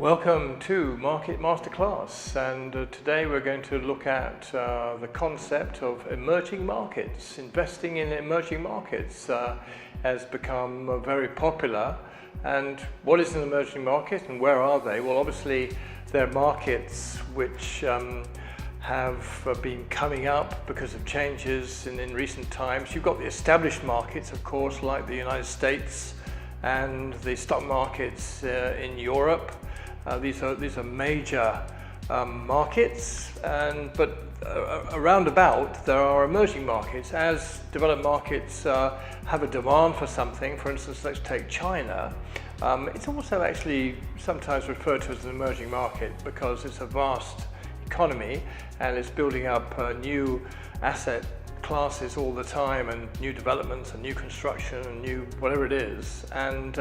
Welcome to Market Masterclass, and today we're going to look at the concept of emerging markets. Investing in emerging markets has become very popular. And what is an emerging market and where are they? Well, obviously they're markets which have been coming up because of changes in recent times. You've got the established markets, of course, like the United States and the stock markets in Europe. These are major markets, but around about there are emerging markets. As developed markets have a demand for something, for instance, let's take China. It's also actually sometimes referred to as an emerging market because it's a vast economy and it's building up new asset classes all the time, and new developments and new construction and new whatever it is, and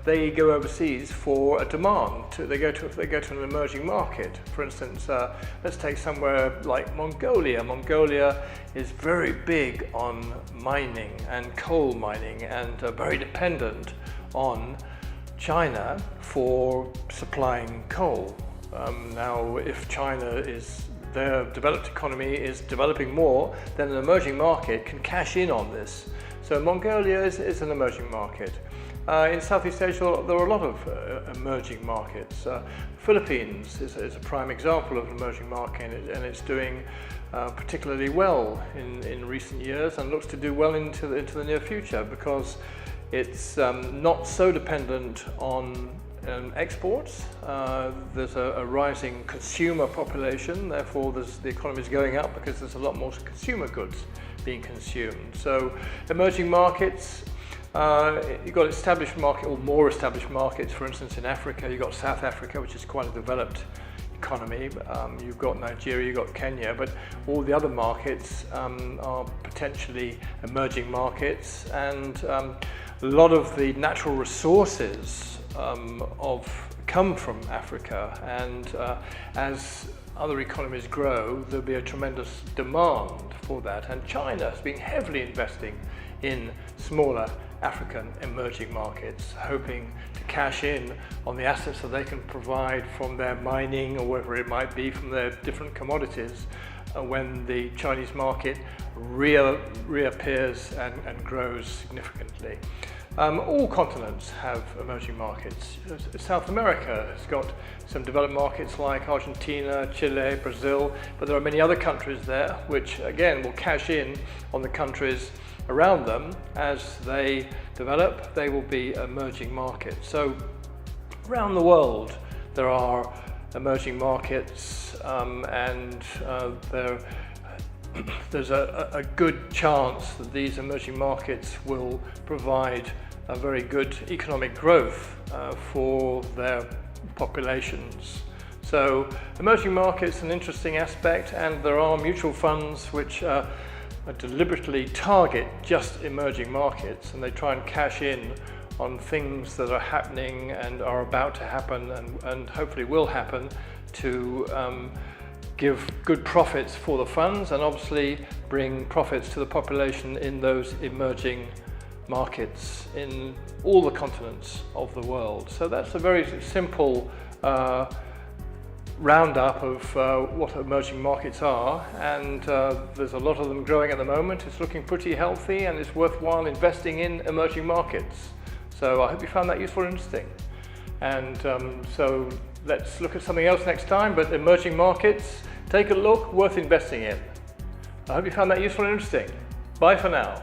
they go overseas for a demand. They go to an emerging market. For instance, let's take somewhere like Mongolia. Mongolia is very big on mining and coal mining, and very dependent on China for supplying coal. Now, if their developed economy is developing more, then an emerging market can cash in on this. So Mongolia is an emerging market. In Southeast Asia, there are a lot of emerging markets. Philippines is a prime example of an emerging market, and it's doing particularly well in recent years, and looks to do well into the near future because it's not so dependent on exports. There's a rising consumer population, therefore the economy is going up because there's a lot more consumer goods being consumed. So emerging markets, you've got established market or more established markets. For instance, in Africa, you've got South Africa, which is quite a developed economy. You've got Nigeria, you've got Kenya, but all the other markets are potentially emerging markets, and a lot of the natural resources come from Africa, and as other economies grow, there'll be a tremendous demand for that. And China has been heavily investing in smaller African emerging markets, hoping to cash in on the assets that they can provide from their mining or whatever it might be, from their different commodities, when the Chinese market reappears and grows significantly. All continents have emerging markets. South America has got some developed markets like Argentina, Chile, Brazil, but there are many other countries there which again will cash in on the countries around them. As they develop, they will be emerging markets. So around the world there are emerging markets, and there's a good chance that these emerging markets will provide a very good economic growth for their populations. So emerging markets are an interesting aspect, and there are mutual funds which deliberately target just emerging markets, and they try and cash in on things that are happening and are about to happen and hopefully will happen to give good profits for the funds, and obviously bring profits to the population in those emerging markets in all the continents of the world. So that's a very simple roundup of what emerging markets are, and there's a lot of them growing at the moment. It's looking pretty healthy, and it's worthwhile investing in emerging markets. So I hope you found that useful and interesting. And so let's look at something else next time, but emerging markets, take a look, worth investing in. I hope you found that useful and interesting. Bye for now.